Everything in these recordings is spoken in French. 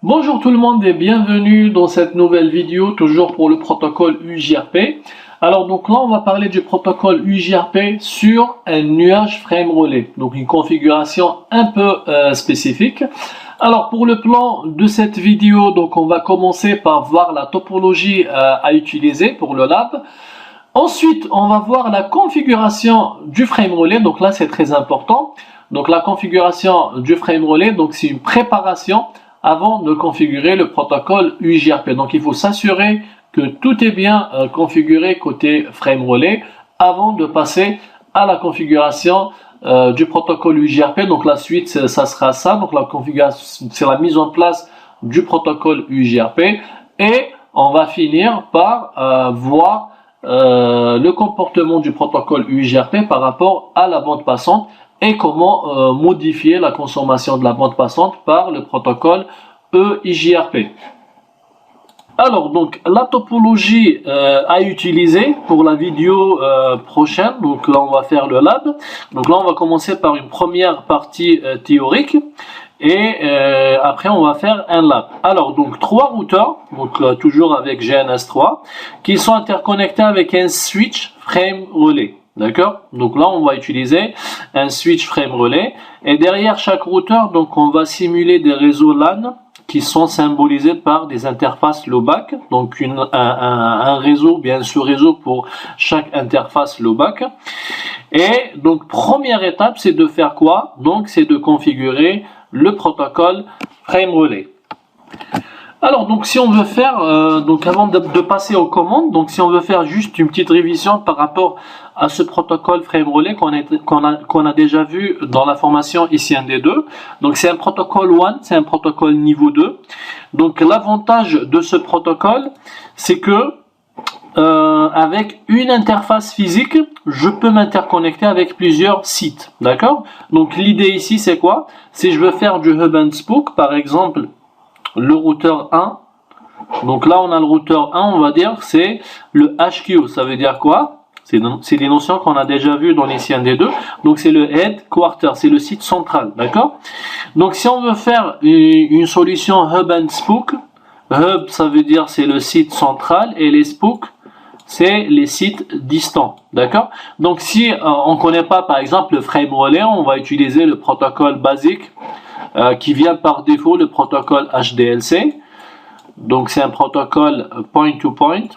Bonjour tout le monde et bienvenue dans cette nouvelle vidéo, toujours pour le protocole UJRP. Alors donc là on va parler du protocole UJRP sur un nuage frame relais, donc une configuration un peu spécifique. Alors pour le plan de cette vidéo, donc on va commencer par voir la topologie à utiliser pour le lab. Ensuite on va voir la configuration du frame relais, donc là c'est très important. Donc la configuration du frame relais, donc c'est une préparation avant de configurer le protocole UJRP. Donc il faut s'assurer que tout est bien configuré côté frame relais avant de passer à la configuration du protocole UJRP. Donc la suite ça sera ça, donc la configuration c'est la mise en place du protocole UJRP et on va finir par voir le comportement du protocole UJRP par rapport à la bande passante et comment modifier la consommation de la bande passante par le protocole EIJRP. Alors donc la topologie à utiliser pour la vidéo prochaine, donc là on va faire le lab. Donc là on va commencer par une première partie théorique et après on va faire un lab. Alors donc trois routeurs, donc toujours avec GNS3, qui sont interconnectés avec un switch frame relais. D'accord? Donc là, on va utiliser un switch frame relais. Et derrière chaque routeur, donc on va simuler des réseaux LAN qui sont symbolisés par des interfaces low-back. Donc un réseau, bien sous-réseau pour chaque interface low-back. Et donc première étape, c'est de faire quoi? Donc c'est de configurer le protocole frame relais. Alors donc si on veut faire, donc avant de passer aux commandes, donc si on veut faire juste une petite révision par rapport à ce protocole frame relais qu'on a déjà vu dans la formation ICND2. Donc c'est un protocole WAN, c'est un protocole niveau 2. Donc l'avantage de ce protocole, c'est que avec une interface physique, je peux m'interconnecter avec plusieurs sites. D'accord? Donc l'idée ici c'est quoi? Si je veux faire du hub and spoke, par exemple, le routeur 1, donc là on a le routeur 1, on va dire c'est le HQ, ça veut dire quoi? C'est des notions qu'on a déjà vues dans les CND2, donc c'est le headquarter, c'est le site central, d'accord? Donc si on veut faire une solution hub and spoke, hub ça veut dire c'est le site central et les spoke c'est les sites distants, d'accord? Donc si on ne connaît pas par exemple le frame relais, on va utiliser le protocole basique qui vient par défaut, le protocole HDLC. Donc c'est un protocole point-to-point.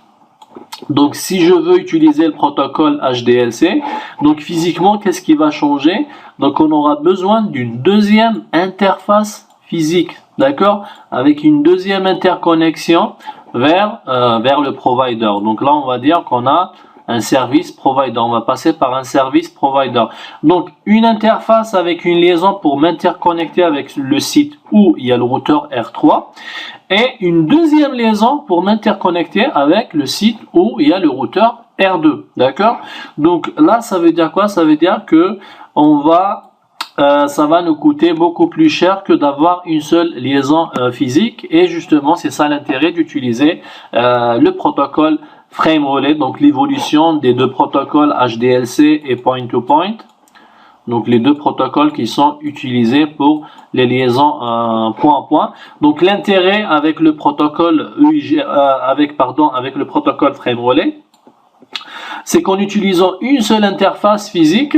Donc si je veux utiliser le protocole HDLC, donc physiquement qu'est-ce qui va changer? Donc on aura besoin d'une deuxième interface physique, d'accord? Avec une deuxième interconnexion vers le provider. Donc là on va dire qu'on a un service provider, on va passer par un service provider. Donc une interface avec une liaison pour m'interconnecter avec le site où il y a le routeur R3 et une deuxième liaison pour m'interconnecter avec le site où il y a le routeur R2, d'accord? Donc là ça veut dire quoi? Ça veut dire que ça va nous coûter beaucoup plus cher que d'avoir une seule liaison physique et justement c'est ça l'intérêt d'utiliser le protocole frame relais, donc l'évolution des deux protocoles HDLC et point-to-point, donc les deux protocoles qui sont utilisés pour les liaisons point à point. Donc l'intérêt avec le protocole avec le protocole frame relais, c'est qu'en utilisant une seule interface physique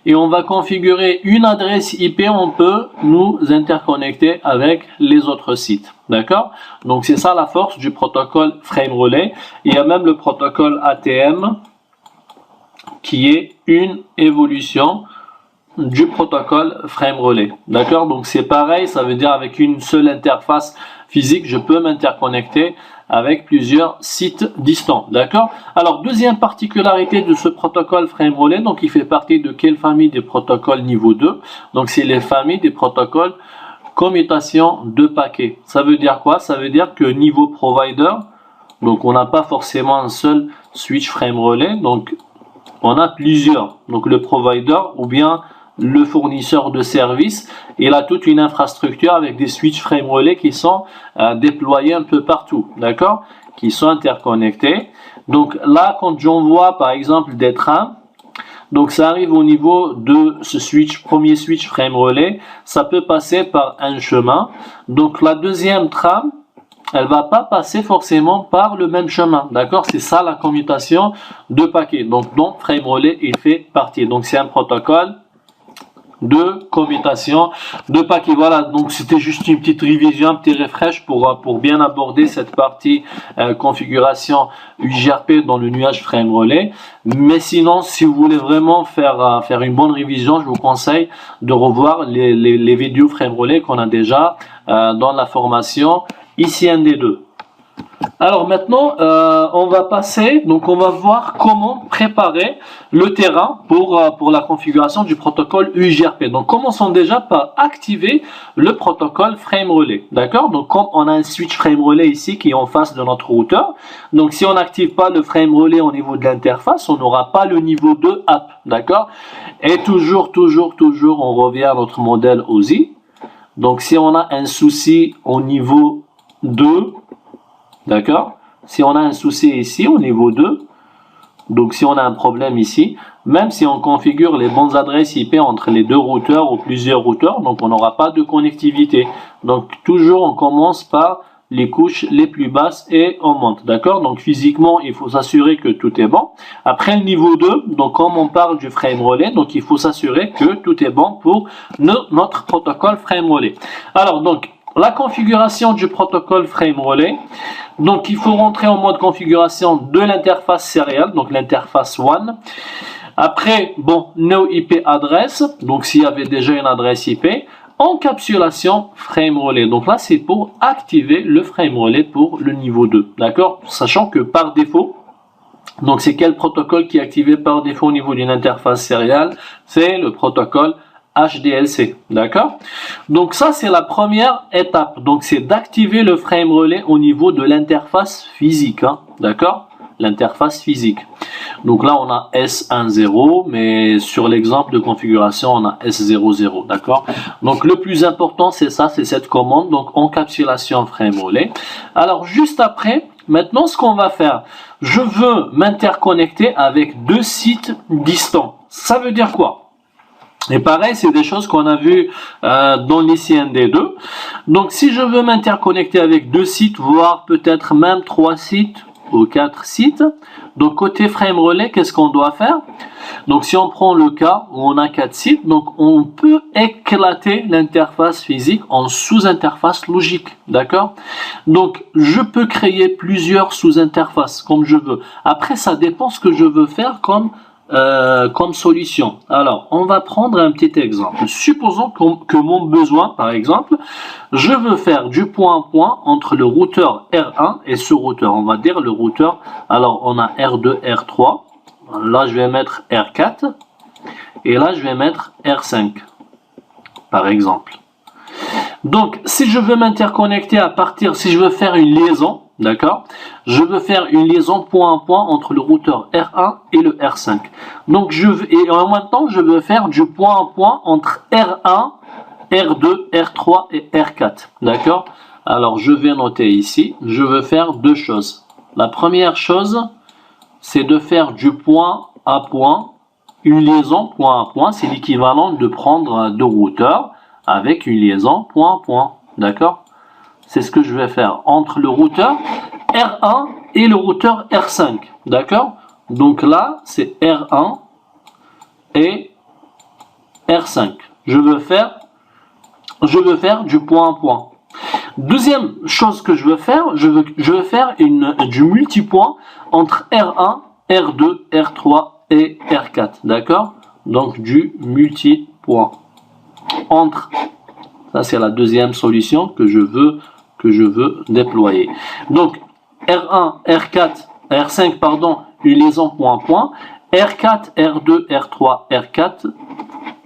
et on va configurer une adresse IP, on peut nous interconnecter avec les autres sites. D'accord? Donc c'est ça la force du protocole frame relais. Il y a même le protocole ATM qui est une évolution du protocole frame relais. D'accord? Donc c'est pareil, ça veut dire avec une seule interface physique, je peux m'interconnecter avec plusieurs sites distants. D'accord? Alors deuxième particularité de ce protocole frame relais, donc il fait partie de quelle famille des protocoles niveau 2? Donc c'est les familles des protocoles commutation de paquets. Ça veut dire quoi? Ça veut dire que niveau provider, donc on n'a pas forcément un seul switch frame relais, donc on a plusieurs. Donc le provider ou bien le fournisseur de services, il a toute une infrastructure avec des switches frame relais qui sont déployés un peu partout, d'accord, qui sont interconnectés. Donc là, quand j'envoie par exemple des trains, Donc ça arrive au niveau de ce switch, premier switch frame relais, ça peut passer par un chemin. Donc la deuxième trame, elle va pas passer forcément par le même chemin, d'accord? C'est ça la commutation de paquets. Donc frame relais, il fait partie. Donc c'est un protocole de commutation de paquets. Voilà, donc c'était juste une petite révision, un petit refresh pour bien aborder cette partie configuration UJRP dans le nuage frame relais. Mais sinon, si vous voulez vraiment faire une bonne révision, je vous conseille de revoir les vidéos frame relais qu'on a déjà dans la formation ICND2. Alors maintenant, on va passer, donc on va voir comment préparer le terrain pour la configuration du protocole UJRP. Donc commençons déjà par activer le protocole frame relais, d'accord? Donc comme on a un switch frame relais ici qui est en face de notre routeur, donc si on n'active pas le frame relais au niveau de l'interface, on n'aura pas le niveau 2 app, d'accord? Et toujours, on revient à notre modèle OSI. Donc si on a un souci au niveau 2, d'accord? Si on a un souci ici au niveau 2, donc si on a un problème ici, même si on configure les bonnes adresses IP entre les deux routeurs ou plusieurs routeurs, donc on n'aura pas de connectivité. Donc toujours on commence par les couches les plus basses et on monte, d'accord? Donc physiquement il faut s'assurer que tout est bon. Après le niveau 2, donc comme on parle du frame relais, donc il faut s'assurer que tout est bon pour notre protocole frame relais. Alors donc la configuration du protocole frame relais, donc il faut rentrer en mode configuration de l'interface serial, donc l'interface WAN. Après, bon, no IP address, donc s'il y avait déjà une adresse IP, encapsulation frame relais. Donc là, c'est pour activer le frame relais pour le niveau 2, d'accord? Sachant que par défaut, donc c'est quel protocole qui est activé par défaut au niveau d'une interface serial? C'est le protocole HDLC, d'accord? Donc ça c'est la première étape, donc c'est d'activer le frame relais au niveau de l'interface physique, hein, d'accord? L'interface physique. Donc là on a S10, mais sur l'exemple de configuration on a S00, d'accord? Donc le plus important c'est ça, c'est cette commande, donc encapsulation frame relais. Alors juste après, maintenant ce qu'on va faire, je veux m'interconnecter avec deux sites distants. Ça veut dire quoi? Et pareil, c'est des choses qu'on a vues dans l'ICND2. Donc, si je veux m'interconnecter avec deux sites, voire peut-être même 3 sites ou 4 sites, donc côté frame relais, qu'est-ce qu'on doit faire? Donc, si on prend le cas où on a 4 sites, donc on peut éclater l'interface physique en sous-interfaces logiques, d'accord? Donc, je peux créer plusieurs sous-interfaces comme je veux. Après, ça dépend ce que je veux faire comme solution. Alors, on va prendre un petit exemple. Supposons que mon besoin, par exemple, je veux faire du point à point entre le routeur R1 et ce routeur. On va dire le routeur, alors on a R2, R3. Là, je vais mettre R4. Et là, je vais mettre R5, par exemple. Donc, si je veux m'interconnecter si je veux faire une liaison, d'accord? Je veux faire une liaison point à point entre le routeur R1 et le R5. Donc, et en même temps, je veux faire du point à point entre R1, R2, R3 et R4, d'accord? Alors, je vais noter ici, je veux faire deux choses. La première chose, c'est de faire du point à point, une liaison point à point, c'est l'équivalent de prendre deux routeurs avec une liaison point à point, d'accord? C'est ce que je vais faire entre le routeur R1 et le routeur R5, d'accord? Donc là, c'est R1 et R5. Je veux faire du point à point. Deuxième chose que je veux faire, je veux faire du multipoint entre R1, R2, R3 et R4, d'accord? Donc du multipoint entre, ça c'est la deuxième solution que je veux déployer. Donc R1, R4, R5 pardon, une liaison point à point, R4, R2, R3, R4,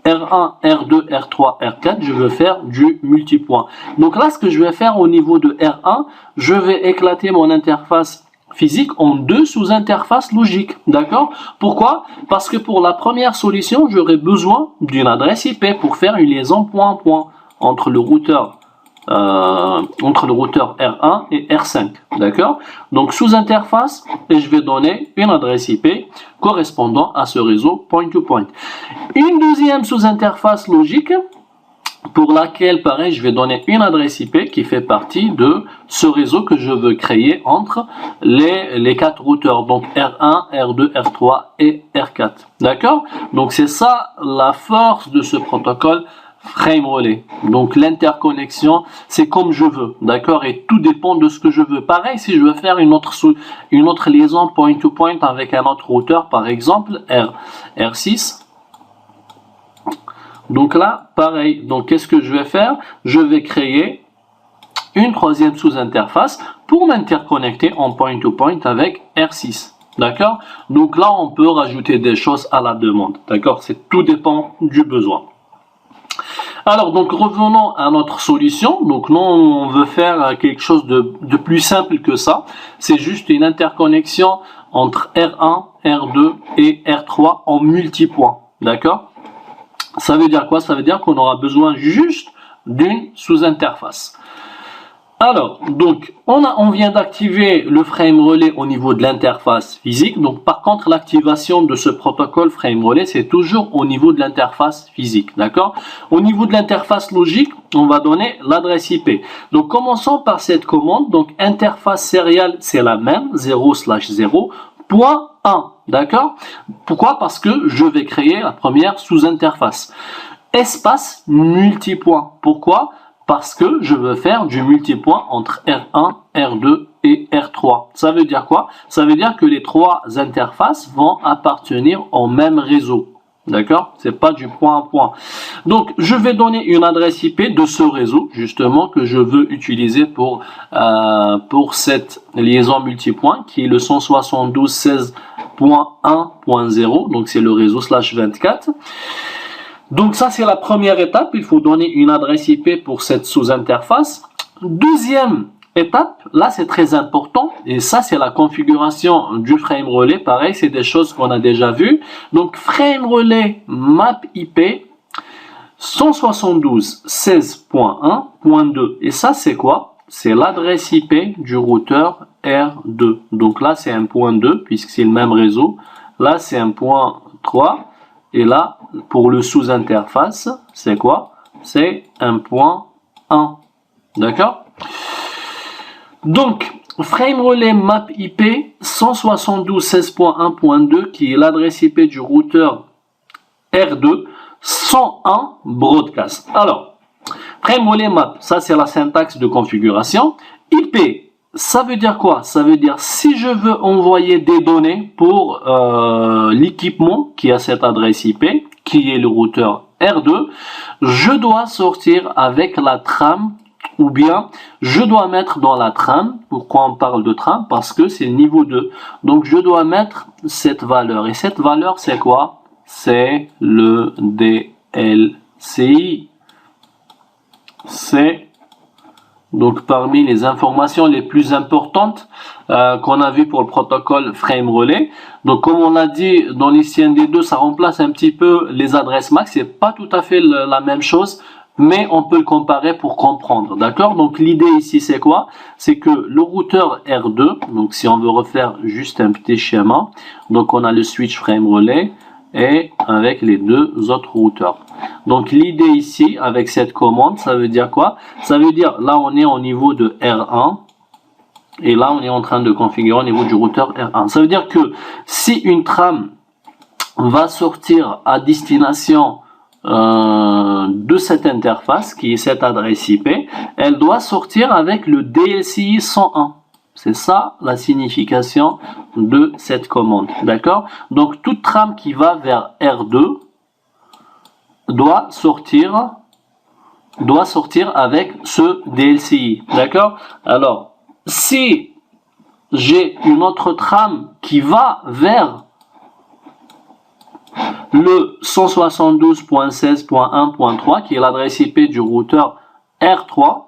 R1, R2, R3, R4, je veux faire du multipoint. Donc là, ce que je vais faire au niveau de R1, je vais éclater mon interface physique en deux sous-interfaces logiques, d'accord? Pourquoi? Parce que pour la première solution, j'aurai besoin d'une adresse IP pour faire une liaison point à point entre le routeur entre le routeur R1 et R5, d'accord? Donc sous interface, et je vais donner une adresse IP correspondant à ce réseau point-to-point. Une deuxième sous interface logique pour laquelle, pareil, je vais donner une adresse IP qui fait partie de ce réseau que je veux créer entre les quatre routeurs, donc R1, R2, R3 et R4. D'accord? Donc c'est ça la force de ce protocole frame relais. Donc l'interconnexion, c'est comme je veux, d'accord? Et tout dépend de ce que je veux. Pareil, si je veux faire une autre liaison point-to-point avec un autre routeur, par exemple R6, donc là, pareil. Donc, qu'est-ce que je vais faire? Je vais créer une troisième sous-interface pour m'interconnecter en point-to-point avec R6. D'accord? Donc là, on peut rajouter des choses à la demande. D'accord? C'est tout dépend du besoin. Alors, donc, revenons à notre solution. Donc, nous, on veut faire quelque chose de plus simple que ça. C'est juste une interconnexion entre R1, R2 et R3 en multipoint. D'accord? Ça veut dire quoi? Ça veut dire qu'on aura besoin juste d'une sous-interface. Alors, donc, on vient d'activer le frame relais au niveau de l'interface physique. Donc, par contre, l'activation de ce protocole frame relais, c'est toujours au niveau de l'interface physique. D'accord? Au niveau de l'interface logique, on va donner l'adresse IP. Donc, commençons par cette commande. Donc, interface sérielle, c'est la même, 0/0. Point 1, d'accord? Pourquoi? Parce que je vais créer la première sous-interface. Espace multipoint. Pourquoi? Parce que je veux faire du multipoint entre R1, R2 et R3. Ça veut dire quoi? Ça veut dire que les trois interfaces vont appartenir au même réseau. D'accord? C'est pas du point à point. Donc, je vais donner une adresse IP de ce réseau, justement, que je veux utiliser pour cette liaison multipoint, qui est le 172.16.1.0. Donc, c'est le réseau /24. Donc, ça, c'est la première étape. Il faut donner une adresse IP pour cette sous-interface. Deuxième étape, là c'est très important, et ça c'est la configuration du frame relais. Pareil, c'est des choses qu'on a déjà vues. Donc frame relais map IP 172.16.1.2, et ça c'est quoi? C'est l'adresse IP du routeur R2. Donc là c'est un point 2 puisque c'est le même réseau. Là c'est un point 3, et là pour le sous-interface c'est quoi? C'est un point 1. D'accord? Donc, frame relais map IP 172.16.1.2 qui est l'adresse IP du routeur R2 101 broadcast. Alors, frame relais map, ça c'est la syntaxe de configuration. IP, ça veut dire quoi? Ça veut dire si je veux envoyer des données pour l'équipement qui a cette adresse IP, qui est le routeur R2, je dois sortir avec la trame, ou bien je dois mettre dans la trame. Pourquoi on parle de trame? Parce que c'est le niveau 2. Donc je dois mettre cette valeur. Et cette valeur c'est quoi? C'est le DLCI. C'est donc parmi les informations les plus importantes qu'on a vu pour le protocole frame relais. Donc comme on l'a dit dans l'ICND2, ça remplace un petit peu les adresses MAC. C'est pas tout à fait la même chose, mais on peut le comparer pour comprendre, d'accord? Donc l'idée ici c'est quoi? C'est que le routeur R2, donc si on veut refaire juste un petit schéma, donc on a le switch frame relais et avec les deux autres routeurs. Donc l'idée ici avec cette commande, ça veut dire quoi? Ça veut dire là on est au niveau de R1 et là on est en train de configurer au niveau du routeur R1. Ça veut dire que si une trame va sortir à destination de cette interface qui est cette adresse IP, elle doit sortir avec le DLCI 101. C'est ça la signification de cette commande, d'accord? Donc toute trame qui va vers R2 doit sortir avec ce DLCI, d'accord? Alors si j'ai une autre trame qui va vers le 172.16.1.3 qui est l'adresse IP du routeur R3,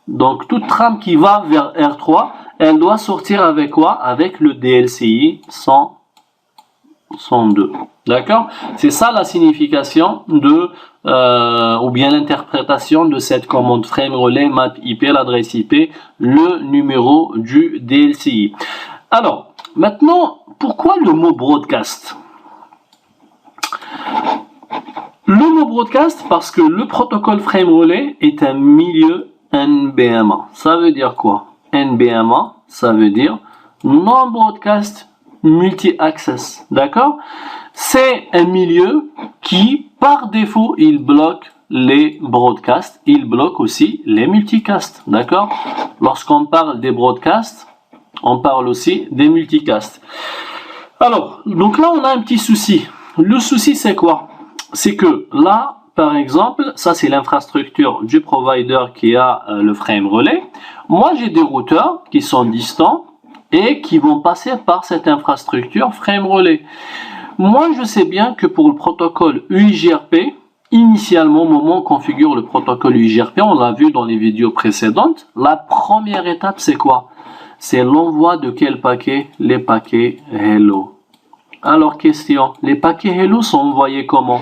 donc toute trame qui va vers R3, elle doit sortir avec quoi? Avec le DLCI 101. 102. D'accord? C'est ça la signification de ou bien l'interprétation de cette commande frame relais map IP, l'adresse IP, le numéro du DLCI. Alors, maintenant, pourquoi le mot broadcast? Le mot broadcast parce que le protocole frame relais est un milieu NBMA. Ça veut dire quoi? NBMA, ça veut dire non-broadcast multi-access. D'accord? C'est un milieu qui, par défaut, il bloque les broadcasts. Il bloque aussi les multicasts. D'accord? Lorsqu'on parle des broadcasts, on parle aussi des multicasts. Alors, donc là, on a un petit souci. Le souci, c'est quoi? C'est que là, par exemple, ça c'est l'infrastructure du provider qui a le frame relais. Moi, j'ai des routeurs qui sont distants et qui vont passer par cette infrastructure frame relais. Moi, je sais bien que pour le protocole UIGRP, initialement, au moment où on configure le protocole UIGRP, on l'a vu dans les vidéos précédentes, la première étape, c'est quoi? C'est l'envoi de quel paquet? Les paquets Hello. Alors, question, les paquets Hello sont envoyés comment?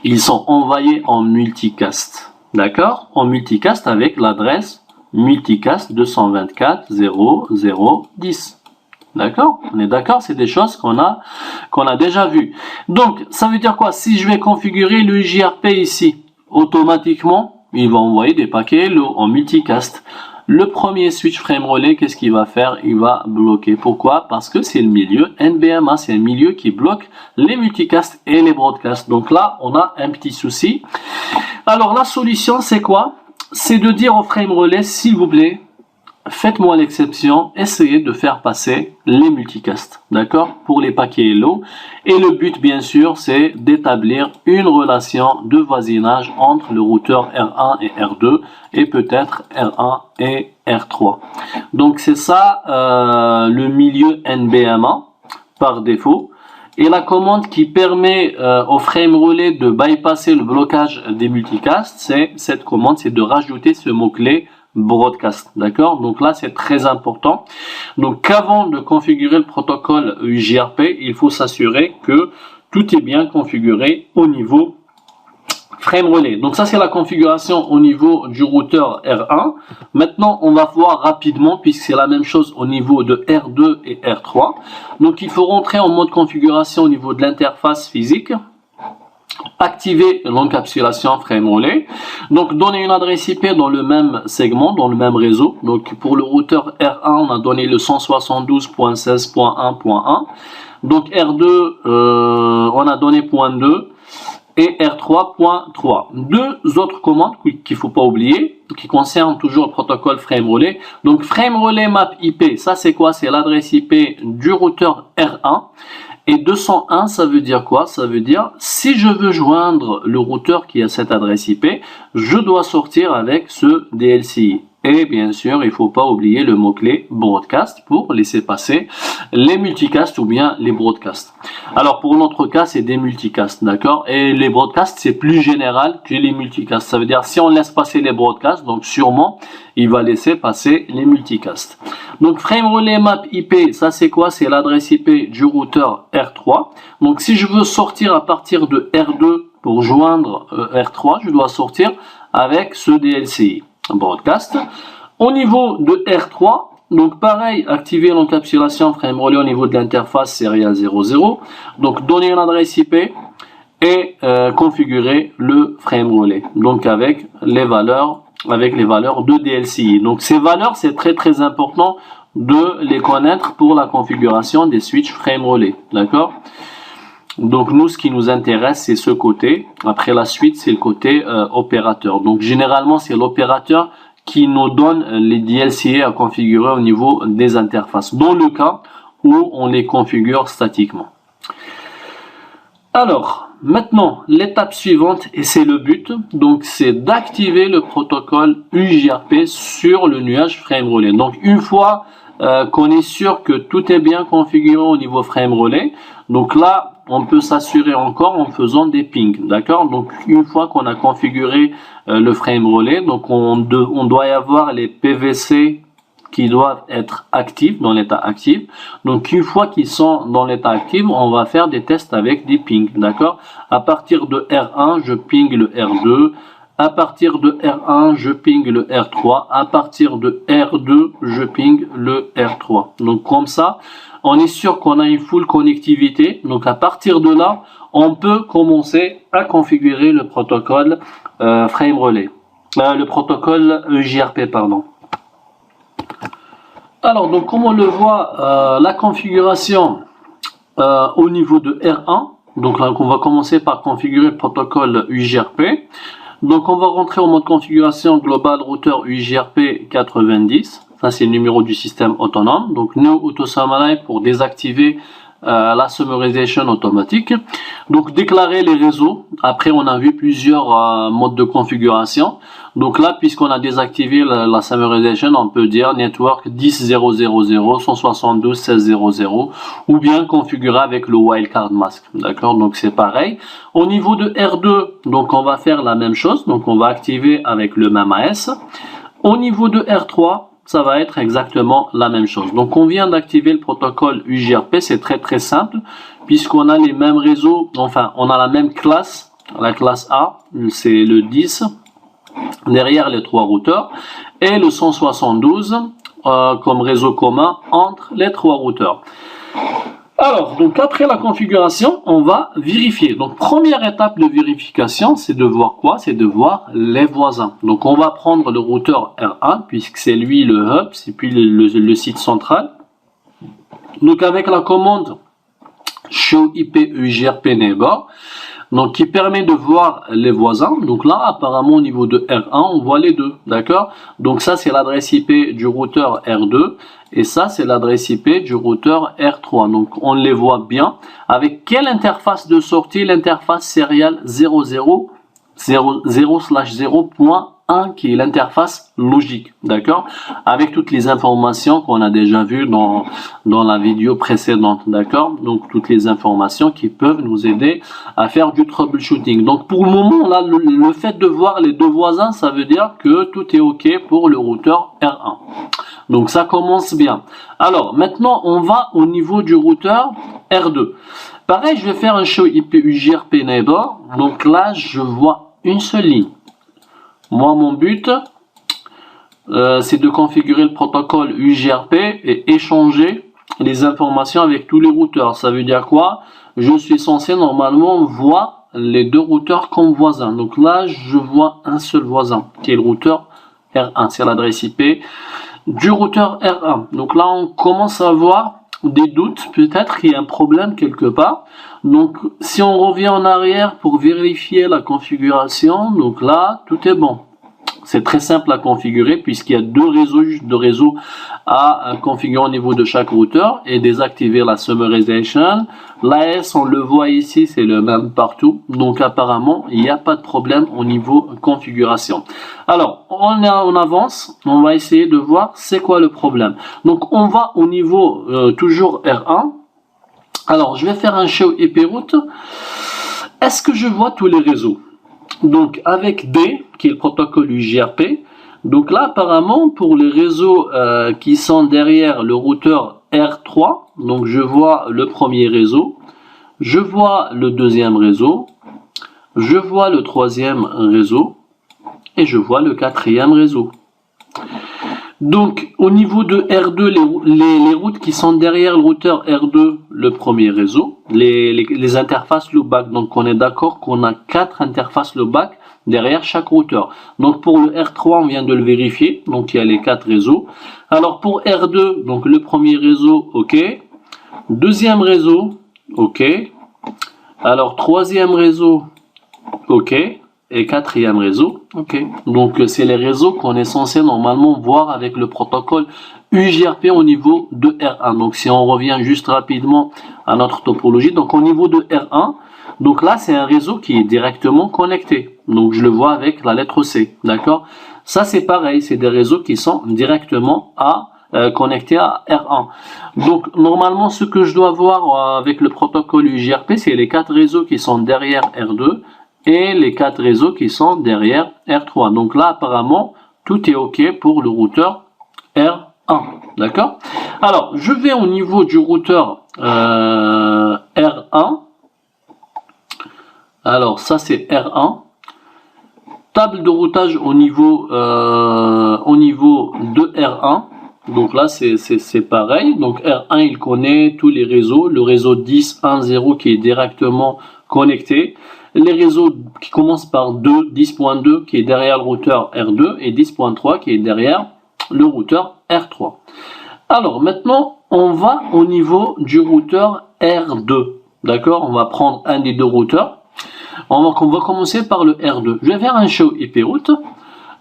Ils sont envoyés en multicast. D'accord? En multicast avec l'adresse multicast 224.0.0.10. D'accord? On est d'accord? C'est des choses qu'on a déjà vues. Donc, ça veut dire quoi? Si je vais configurer le UIGRP ici, automatiquement, il va envoyer des paquets Hello en multicast. Le premier switch frame relais, qu'est-ce qu'il va faire? Il va bloquer. Pourquoi? Parce que c'est le milieu NBMA, c'est un milieu qui bloque les multicasts et les broadcasts. Donc là, on a un petit souci. Alors la solution, c'est quoi? C'est de dire au frame relais, s'il vous plaît, faites-moi l'exception, essayez de faire passer les multicasts, d'accord, pour les paquets Hello. Et le but, bien sûr, c'est d'établir une relation de voisinage entre le routeur R1 et R2 et peut-être R1 et R3. Donc c'est ça le milieu NBMA par défaut. Et la commande qui permet au frame relais de bypasser le blocage des multicasts, c'est cette commande, c'est de rajouter ce mot-clé broadcast, d'accord? Donc là, c'est très important. Donc avant de configurer le protocole UIGRP, il faut s'assurer que tout est bien configuré au niveau frame relais. Donc ça, c'est la configuration au niveau du routeur R1. Maintenant, on va voir rapidement, puisque c'est la même chose au niveau de R2 et R3. Donc il faut rentrer en mode configuration au niveau de l'interface physique. Activer l'encapsulation frame relais. Donc donner une adresse IP dans le même segment, dans le même réseau. Donc pour le routeur R1, on a donné le 172.16.1.1. Donc R2, on a donné .2 et R3.3. Deux autres commandes qu'il ne faut pas oublier, qui concernent toujours le protocole frame relais. Donc frame relais map IP, ça c'est quoi? C'est l'adresse IP du routeur R1. Et 201, ça veut dire quoi? Ça veut dire, si je veux joindre le routeur qui a cette adresse IP, je dois sortir avec ce DLCI. Et bien sûr, il ne faut pas oublier le mot-clé broadcast pour laisser passer les multicasts ou bien les broadcasts. Alors pour notre cas, c'est des multicasts, d'accord? Et les broadcasts, c'est plus général que les multicasts. Ça veut dire, si on laisse passer les broadcasts, donc sûrement, il va laisser passer les multicasts. Donc frame relais map IP, ça c'est quoi? C'est l'adresse IP du routeur R3. Donc si je veux sortir à partir de R2 pour joindre R3, je dois sortir avec ce DLCI broadcast. Au niveau de R3, donc pareil, activer l'encapsulation frame relais au niveau de l'interface serial 00. Donc donner une adresse IP et configurer le frame relais. Donc avec les valeurs de DLCI. Donc ces valeurs, c'est très important de les connaître pour la configuration des switches frame relais. D'accord? Donc nous, ce qui nous intéresse, c'est ce côté. Après la suite, c'est le côté opérateur. Donc généralement, c'est l'opérateur qui nous donne les DLCI à configurer au niveau des interfaces, dans le cas où on les configure statiquement. Alors, maintenant, l'étape suivante, et c'est le but, donc c'est d'activer le protocole UIGRP sur le nuage frame relais. Donc une fois qu'on est sûr que tout est bien configuré au niveau frame relais, donc là, on peut s'assurer encore en faisant des pings, d'accord? Donc une fois qu'on a configuré le frame relais, donc on doit y avoir les PVC qui doivent être actifs, dans l'état actif. Donc une fois qu'ils sont dans l'état actif, on va faire des tests avec des pings, d'accord? À partir de R1, je ping le R2. À partir de R1, je ping le R3. À partir de R2, je ping le R3. Donc comme ça, on est sûr qu'on a une full connectivité. Donc à partir de là, on peut commencer à configurer le protocole frame relay. Le protocole UJRP, pardon. Alors, donc comme on le voit, la configuration au niveau de R1. Donc là, on va commencer par configurer le protocole UJRP. Donc on va rentrer en mode configuration global routeur UJRP 90. Ça c'est le numéro du système autonome. Donc No Auto Summarize pour désactiver la summarisation automatique. Donc déclarer les réseaux. Après on a vu plusieurs modes de configuration. Donc là, puisqu'on a désactivé la summarisation, on peut dire network 10.0.0.0 172.16.0.0 ou bien configurer avec le wildcard mask. D'accord, donc c'est pareil. Au niveau de R2, donc on va faire la même chose. Donc on va activer avec le même AS. Au niveau de R3, ça va être exactement la même chose. Donc on vient d'activer le protocole UJRP, c'est très simple puisqu'on a les mêmes réseaux, enfin on a la même classe, la classe A, c'est le 10 derrière les trois routeurs et le 172 comme réseau commun entre les trois routeurs. Alors, donc après la configuration, on va vérifier. Donc, première étape de vérification, c'est de voir quoi? C'est de voir les voisins. Donc, on va prendre le routeur R1, puisque c'est lui le hub, c'est puis le site central. Donc, avec la commande show IP UJRP neighbor, donc qui permet de voir les voisins. Donc là, apparemment, au niveau de R1, on voit les deux, d'accord? Donc ça, c'est l'adresse IP du routeur R2 et ça, c'est l'adresse IP du routeur R3. Donc on les voit bien. Avec quelle interface de sortie? L'interface serial 0.0/0.1 qui est l'interface logique, d'accord, avec toutes les informations qu'on a déjà vues dans la vidéo précédente, d'accord, donc toutes les informations qui peuvent nous aider à faire du troubleshooting. Donc pour le moment là, le fait de voir les deux voisins, ça veut dire que tout est ok pour le routeur R1. Donc ça commence bien. Alors maintenant on va au niveau du routeur R2. Pareil, je vais faire un show IP UJRP neighbor. Donc là je vois une seule ligne. Moi, mon but, c'est de configurer le protocole UJRP et échanger les informations avec tous les routeurs. Ça veut dire quoi? Je suis censé normalement voir les deux routeurs comme voisins. Donc là, je vois un seul voisin, qui est le routeur R1. C'est l'adresse IP du routeur R1. Donc là, on commence à avoir des doutes. Peut-être qu'il y a un problème quelque part. Donc, si on revient en arrière pour vérifier la configuration, donc là, tout est bon. C'est très simple à configurer puisqu'il y a deux réseaux à configurer au niveau de chaque routeur et désactiver la summarisation. L'AS, on le voit ici, c'est le même partout. Donc, apparemment, il n'y a pas de problème au niveau configuration. Alors, on avance. On va essayer de voir c'est quoi le problème. Donc, on va au niveau toujours R1. Alors, je vais faire un show IP route. Est-ce que je vois tous les réseaux? Donc, avec D, qui est le protocole UJRP. Donc là, apparemment, pour les réseaux qui sont derrière le routeur R3, donc je vois le premier réseau, je vois le deuxième réseau, je vois le troisième réseau et je vois le quatrième réseau. Donc, au niveau de R2, les routes qui sont derrière le routeur R2, le premier réseau, les interfaces loopback. Donc, on est d'accord qu'on a 4 interfaces loopback derrière chaque routeur. Donc, pour le R3, on vient de le vérifier. Donc, il y a les 4 réseaux. Alors, pour R2, donc le premier réseau, OK. Deuxième réseau, OK. Alors, troisième réseau, OK. Et quatrième réseau, ok. Donc c'est les réseaux qu'on est censé normalement voir avec le protocole UJRP au niveau de R1. Donc si on revient juste rapidement à notre topologie, donc au niveau de R1, donc là c'est un réseau qui est directement connecté. Donc je le vois avec la lettre C, d'accord. Ça c'est pareil, c'est des réseaux qui sont directement connectés à R1. Donc normalement ce que je dois voir avec le protocole UJRP, c'est les 4 réseaux qui sont derrière R2 et les 4 réseaux qui sont derrière R3. Donc là, apparemment, tout est OK pour le routeur 1. D'accord? Alors, je vais au niveau du routeur R1. Alors, ça c'est R1. Table de routage au niveau de R1. Donc là, c'est pareil. Donc R1, il connaît tous les réseaux. Le réseau 10.1.0 qui est directement connecté. Les réseaux qui commencent par 2, 10.2 qui est derrière le routeur R2 et 10.3 qui est derrière le routeur R3. Alors maintenant, on va au niveau du routeur R2. D'accord? On va prendre un des deux routeurs. On va commencer par le R2. Je vais faire un show IP route.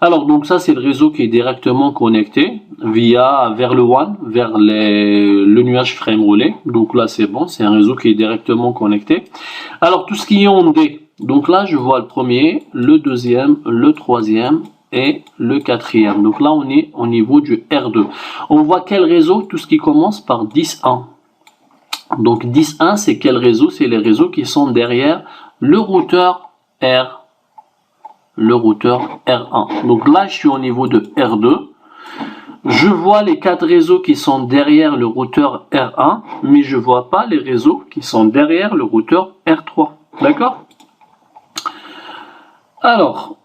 Alors donc ça c'est le réseau qui est directement connecté vers le WAN, vers le nuage frame relais. Donc là c'est bon, c'est un réseau qui est directement connecté. Alors tout ce qui est en D, donc là je vois le premier, le deuxième, le troisième et le quatrième. Donc là on est au niveau du R2. On voit quel réseau? Tout ce qui commence par 10.1. Donc 10.1 c'est quel réseau? C'est les réseaux qui sont derrière le routeur R1. Donc là, je suis au niveau de R2. Je vois les 4 réseaux qui sont derrière le routeur R1, mais je ne vois pas les réseaux qui sont derrière le routeur R3. D'accord? Alors,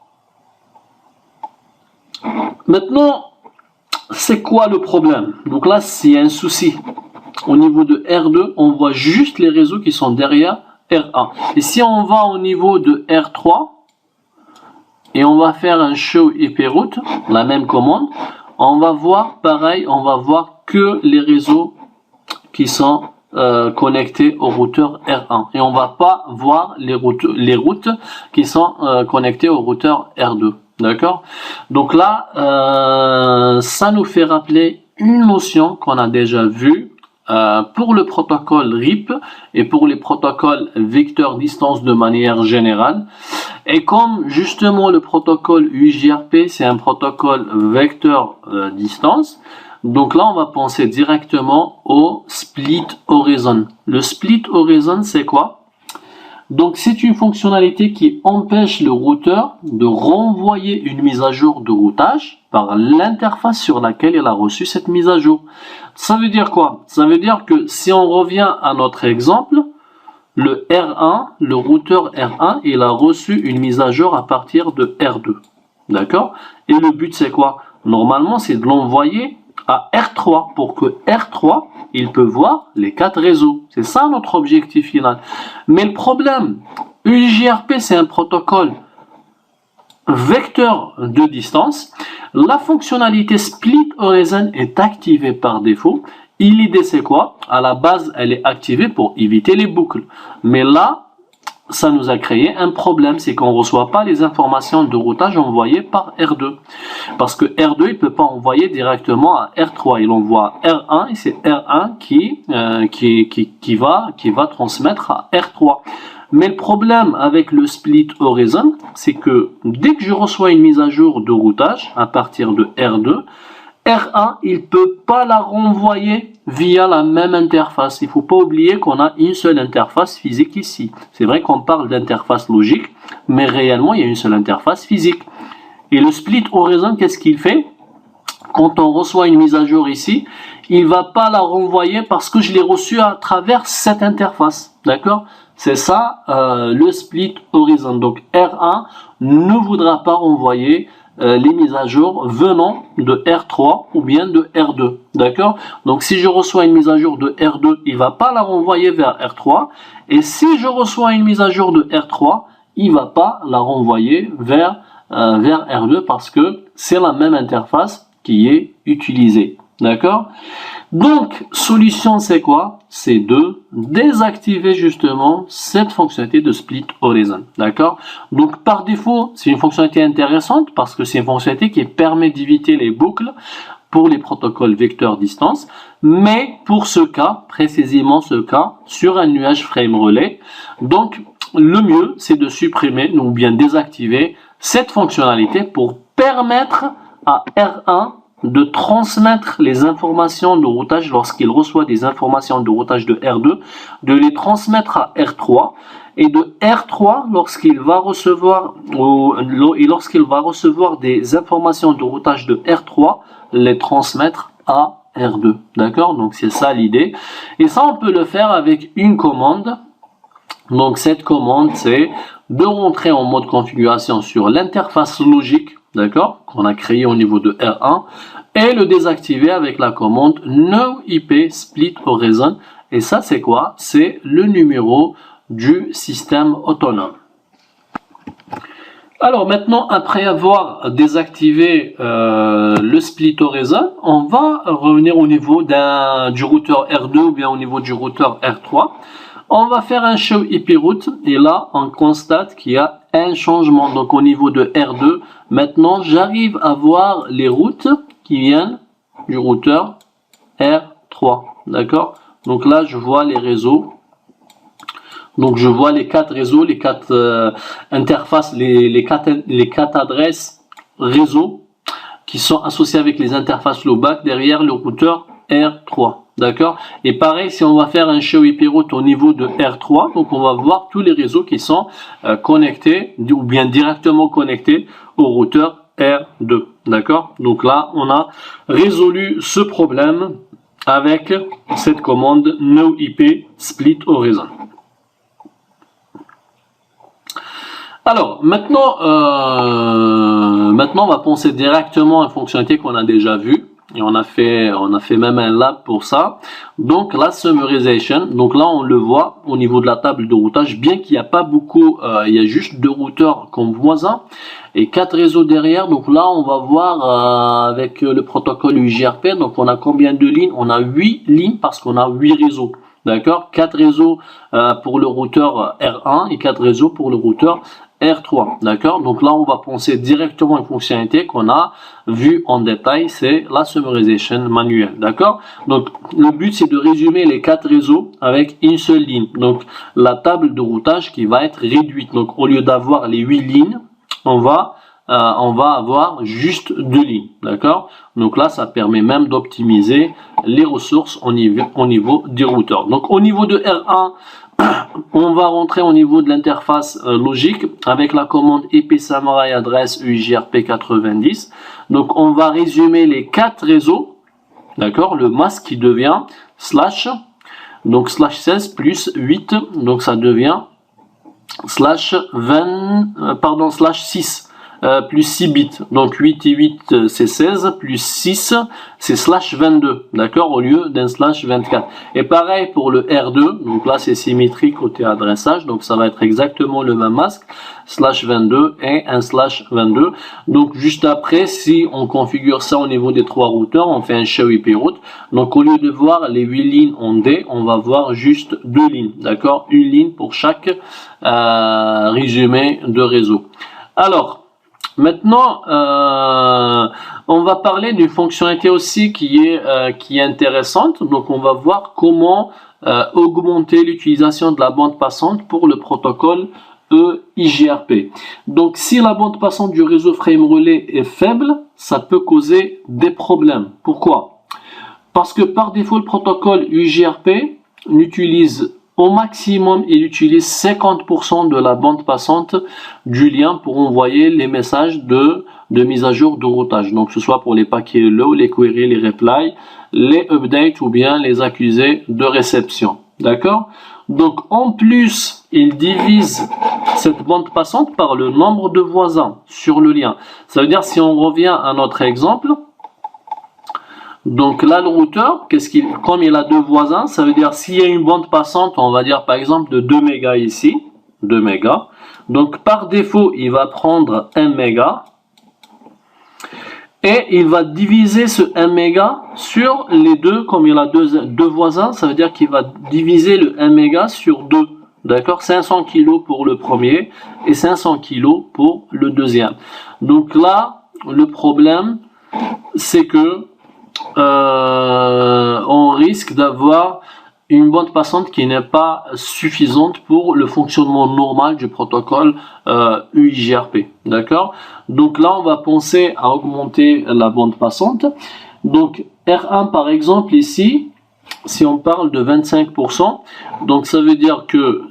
maintenant, c'est quoi le problème? Donc là, c'est un souci. Au niveau de R2, on voit juste les réseaux qui sont derrière R1. Et si on va au niveau de R3, et on va faire un show IP route, la même commande, on va voir pareil, on va voir que les réseaux qui sont connectés au routeur R1. Et on va pas voir les routes qui sont connectées au routeur R2. D'accord? Donc là, ça nous fait rappeler une notion qu'on a déjà vue pour le protocole RIP et pour les protocoles vecteur distance de manière générale. Et comme justement le protocole UJRP c'est un protocole vecteur distance, donc là on va penser directement au split horizon. Le split horizon c'est quoi? Donc c'est une fonctionnalité qui empêche le routeur de renvoyer une mise à jour de routage par l'interface sur laquelle il a reçu cette mise à jour. Ça veut dire quoi? Ça veut dire que si on revient à notre exemple, le R1, le routeur R1, il a reçu une mise à jour à partir de R2. D'accord? Et le but c'est quoi? Normalement c'est de l'envoyer à R3 pour que R3 il peut voir les 4 réseaux. C'est ça notre objectif final. Mais le problème, UJRP c'est un protocole vecteur de distance. La fonctionnalité split horizon est activée par défaut. Et l'idée c'est quoi? À la base elle est activée pour éviter les boucles. Mais là, ça nous a créé un problème, c'est qu'on ne reçoit pas les informations de routage envoyées par R2. Parce que R2 il ne peut pas envoyer directement à R3, il envoie à R1 et c'est R1 qui va transmettre à R3. Mais le problème avec le split horizon, c'est que dès que je reçois une mise à jour de routage à partir de R2, R1 il ne peut pas la renvoyer via la même interface. Il ne faut pas oublier qu'on a une seule interface physique ici. C'est vrai qu'on parle d'interface logique, mais réellement il y a une seule interface physique. Et le split horizon, qu'est-ce qu'il fait? Quand on reçoit une mise à jour ici, il ne va pas la renvoyer parce que je l'ai reçue à travers cette interface. D'accord? C'est ça le split horizon. Donc R1 ne voudra pas renvoyer les mises à jour venant de R3 ou bien de R2. D'accord? Donc si je reçois une mise à jour de R2, il ne va pas la renvoyer vers R3. Et si je reçois une mise à jour de R3, il ne va pas la renvoyer vers R2 parce que c'est la même interface qui est utilisée. D'accord? Donc, solution c'est quoi? C'est de désactiver justement cette fonctionnalité de split horizon. D'accord? Donc, par défaut, c'est une fonctionnalité intéressante parce que c'est une fonctionnalité qui permet d'éviter les boucles pour les protocoles vecteur distance. Mais pour ce cas, précisément ce cas, sur un nuage frame relais, donc le mieux c'est de supprimer ou bien désactiver cette fonctionnalité pour permettre à R1 de transmettre les informations de routage lorsqu'il reçoit des informations de routage de R2, de les transmettre à R3 et de R3 lorsqu'il va recevoir des informations de routage de R3, les transmettre à R2, d'accord? Donc c'est ça l'idée. Et ça, on peut le faire avec une commande. Donc cette commande, c'est de rentrer en mode configuration sur l'interface logique, d'accord, qu'on a créé au niveau de R1, et le désactiver avec la commande No IP Split Horizon. Et ça, c'est quoi? C'est le numéro du système autonome. Alors maintenant, après avoir désactivé le split horizon, on va revenir au niveau du routeur R2 ou bien au niveau du routeur R3. On va faire un show IP route et là, on constate qu'il y a un changement. Donc au niveau de R2, maintenant, j'arrive à voir les routes qui viennent du routeur R3. D'accord? Donc là, je vois les réseaux. Donc je vois les 4 réseaux, les 4 interfaces, les quatre adresses réseau qui sont associées avec les interfaces low-back derrière le routeur R3. D'accord? Et pareil, si on va faire un show IP route au niveau de R3, donc on va voir tous les réseaux qui sont connectés ou bien directement connectés au routeur R2. D'accord? Donc là, on a résolu ce problème avec cette commande No IP Split Horizon. Alors, maintenant, on va penser directement à une fonctionnalité qu'on a déjà vue. Et on a fait même un lab pour ça. Donc, la summarization. Donc là, on le voit au niveau de la table de routage, bien qu'il n'y a pas beaucoup, il y a juste 2 routeurs comme voisins et 4 réseaux derrière. Donc là, on va voir avec le protocole UJRP. Donc, on a combien de lignes? On a 8 lignes parce qu'on a 8 réseaux. D'accord? 4 réseaux pour le routeur R1 et 4 réseaux pour le routeur R3, d'accord? Donc là, on va penser directement à une fonctionnalité qu'on a vue en détail, c'est la summarization manuelle, d'accord? Donc, le but, c'est de résumer les 4 réseaux avec une seule ligne. Donc, la table de routage qui va être réduite. Donc, au lieu d'avoir les 8 lignes, on va avoir juste 2 lignes, d'accord? Donc là, ça permet même d'optimiser les ressources au niveau des routeurs. Donc, au niveau de R1, on va rentrer au niveau de l'interface logique avec la commande IP Samurai adresse UJRP 90. Donc on va résumer les 4 réseaux, d'accord, le masque qui devient slash, donc slash 16 plus 8, donc ça devient slash 6. Plus 6 bits, donc 8 et 8 c'est 16, plus 6 c'est slash 22, d'accord, au lieu d'un slash 24. Et pareil pour le R2, donc là c'est symétrique côté adressage, donc ça va être exactement le même masque, slash 22 et un slash 22. Donc juste après, si on configure ça au niveau des 3 routeurs, on fait un show IP route, donc au lieu de voir les 8 lignes en D, on va voir juste 2 lignes, d'accord, une ligne pour chaque résumé de réseau. Alors, maintenant, on va parler d'une fonctionnalité aussi qui est intéressante. Donc, on va voir comment augmenter l'utilisation de la bande passante pour le protocole EIGRP. Donc, si la bande passante du réseau frame relais est faible, ça peut causer des problèmes. Pourquoi? Parce que par défaut, le protocole UJRP n'utilise au maximum, il utilise 50% de la bande passante du lien pour envoyer les messages de mise à jour de routage. Donc, que ce soit pour les paquets low, les queries, les replies, les updates ou bien les accusés de réception. D'accord? Donc, en plus, il divise cette bande passante par le nombre de voisins sur le lien. Ça veut dire, si on revient à notre exemple, donc là, le routeur, comme il a 2 voisins, ça veut dire s'il y a une bande passante, on va dire par exemple de 2 mégas ici, 2 mégas. Donc par défaut, il va prendre 1 méga et il va diviser ce 1 méga sur les 2, comme il a deux voisins, ça veut dire qu'il va diviser le 1 méga sur 2. D'accord, 500 kg pour le premier et 500 kg pour le deuxième. Donc là, le problème, c'est que on risque d'avoir une bande passante qui n'est pas suffisante pour le fonctionnement normal du protocole UIGRP. D'accord? Donc là, on va penser à augmenter la bande passante. Donc R1 par exemple ici, si on parle de 25%, donc ça veut dire que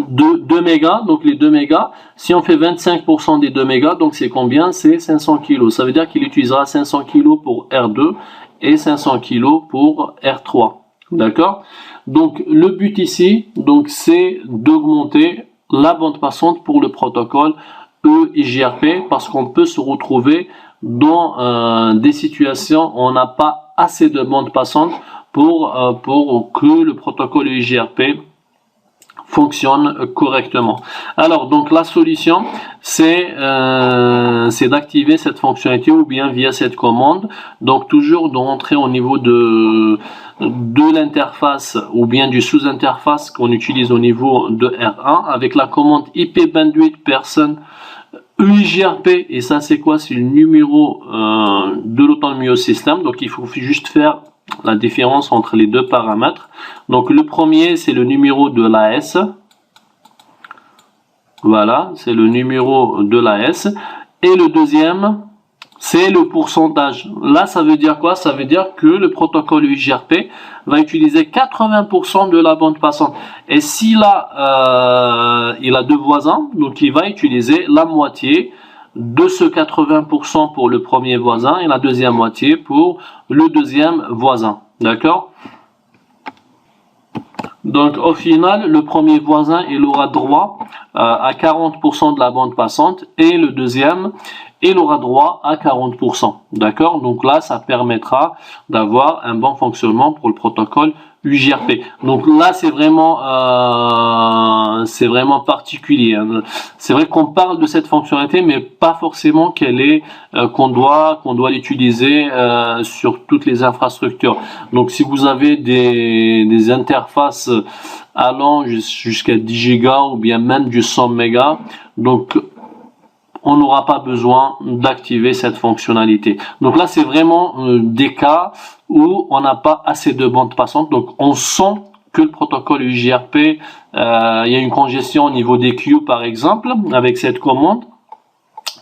2 mégas, donc les 2 mégas, si on fait 25% des 2 mégas, donc c'est combien? C'est 500 kg. Ça veut dire qu'il utilisera 500 kg pour R2 et 500 kg pour R3. D'accord? Donc le but ici, donc c'est d'augmenter la bande passante pour le protocole EIGRP parce qu'on peut se retrouver dans des situations où on n'a pas assez de bande passante pour que le protocole EIGRP fonctionne correctement. Alors donc la solution c'est d'activer cette fonctionnalité ou bien via cette commande, donc toujours de rentrer au niveau de l'interface ou bien du sous-interface qu'on utilise au niveau de R1 avec la commande IP bandwidth person EIGRP, et ça c'est quoi? C'est le numéro de l'Autonomio System, donc il faut juste faire la différence entre les deux paramètres. Donc le premier c'est le numéro de l'AS, voilà, c'est le numéro de l'AS, et le deuxième c'est le pourcentage. Là ça veut dire quoi? Ça veut dire que le protocole EIGRP va utiliser 80% de la bande passante, et s'il a il a deux voisins, donc il va utiliser la moitié de ce 80% pour le premier voisin et la deuxième moitié pour le deuxième voisin. D'accord? Donc au final, le premier voisin il aura droit à 40% de la bande passante et le deuxième il aura droit à 40%. D'accord? Donc là, ça permettra d'avoir un bon fonctionnement pour le protocole EIGRP. Donc là, c'est vraiment particulier. C'est vrai qu'on parle de cette fonctionnalité, mais pas forcément qu'elle est qu'on doit l'utiliser sur toutes les infrastructures. Donc si vous avez des interfaces allant jusqu'à 10 Go ou bien même du 100 mégas, donc on n'aura pas besoin d'activer cette fonctionnalité. Donc là, c'est vraiment des cas où on n'a pas assez de bande passante. Donc on sent que le protocole EIGRP, il y a une congestion au niveau des queues par exemple, avec cette commande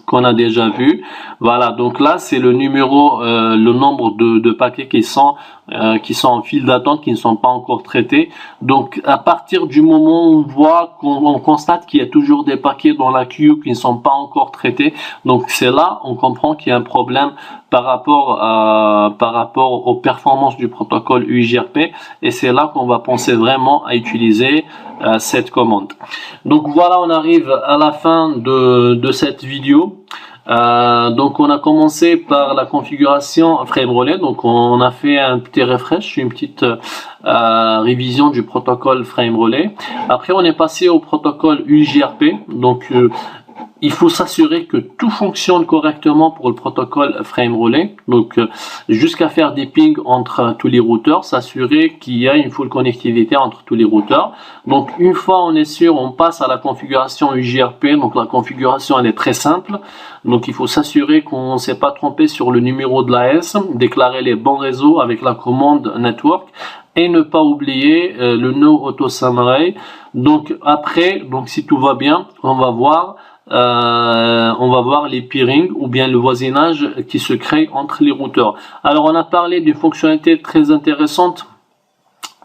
qu'on a déjà vu. Voilà, donc là c'est le numéro, le nombre de paquets qui sont en file d'attente, qui ne sont pas encore traités. Donc à partir du moment où on constate qu'il y a toujours des paquets dans la queue qui ne sont pas encore traités, donc c'est là on comprend qu'il y a un problème par rapport aux performances du protocole EIGRP, et c'est là qu'on va penser vraiment à utiliser cette commande. Donc voilà, on arrive à la fin de cette vidéo. Donc on a commencé par la configuration frame relay, donc on a fait un petit refresh, une petite révision du protocole frame relay. Après on est passé au protocole EIGRP, donc il faut s'assurer que tout fonctionne correctement pour le protocole frame relay, donc jusqu'à faire des pings entre tous les routeurs, s'assurer qu'il y a une full connectivité entre tous les routeurs. Donc une fois on est sûr, on passe à la configuration EIGRP. Donc la configuration elle est très simple, donc il faut s'assurer qu'on ne s'est pas trompé sur le numéro de l'AS, déclarer les bons réseaux avec la commande network et ne pas oublier le no auto summary. Donc après, donc si tout va bien, on va voir les peering ou bien le voisinage qui se crée entre les routeurs. Alors on a parlé d'une fonctionnalité très intéressante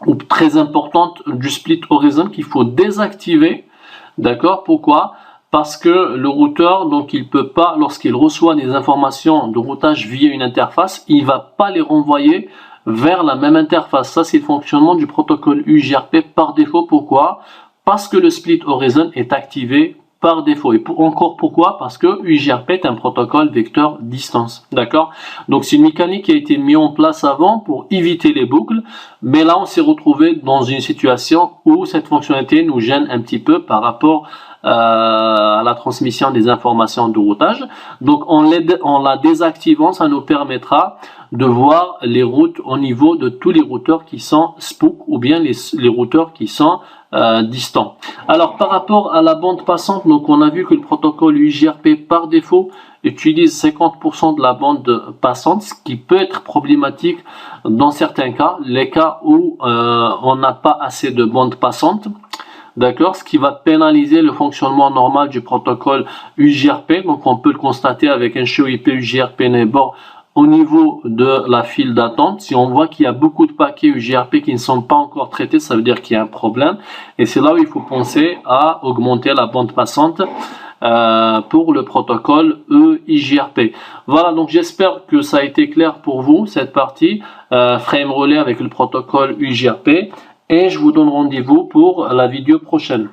ou très importante du split horizon qu'il faut désactiver. D'accord? Pourquoi? Parce que le routeur, donc il peut pas, lorsqu'il reçoit des informations de routage via une interface, il va pas les renvoyer vers la même interface. Ça c'est le fonctionnement du protocole EIGRP par défaut. Pourquoi? Parce que le split horizon est activé par défaut. Et encore pourquoi? Parce que EIGRP est un protocole vecteur distance. D'accord? Donc c'est une mécanique qui a été mise en place avant pour éviter les boucles, mais là on s'est retrouvé dans une situation où cette fonctionnalité nous gêne un petit peu par rapport à la transmission des informations de routage. Donc en la désactivant, ça nous permettra de voir les routes au niveau de tous les routeurs qui sont spook ou bien les routeurs qui sont distants. Alors par rapport à la bande passante, donc on a vu que le protocole EIGRP par défaut utilise 50% de la bande passante, ce qui peut être problématique dans certains cas, les cas où on n'a pas assez de bande passante. D'accord, ce qui va pénaliser le fonctionnement normal du protocole EIGRP. Donc on peut le constater avec un show IP EIGRP neighbor au niveau de la file d'attente. Si on voit qu'il y a beaucoup de paquets EIGRP qui ne sont pas encore traités, ça veut dire qu'il y a un problème. Et c'est là où il faut penser à augmenter la bande passante pour le protocole EIGRP. Voilà, donc j'espère que ça a été clair pour vous, cette partie frame relais avec le protocole EIGRP, et je vous donne rendez-vous pour la vidéo prochaine.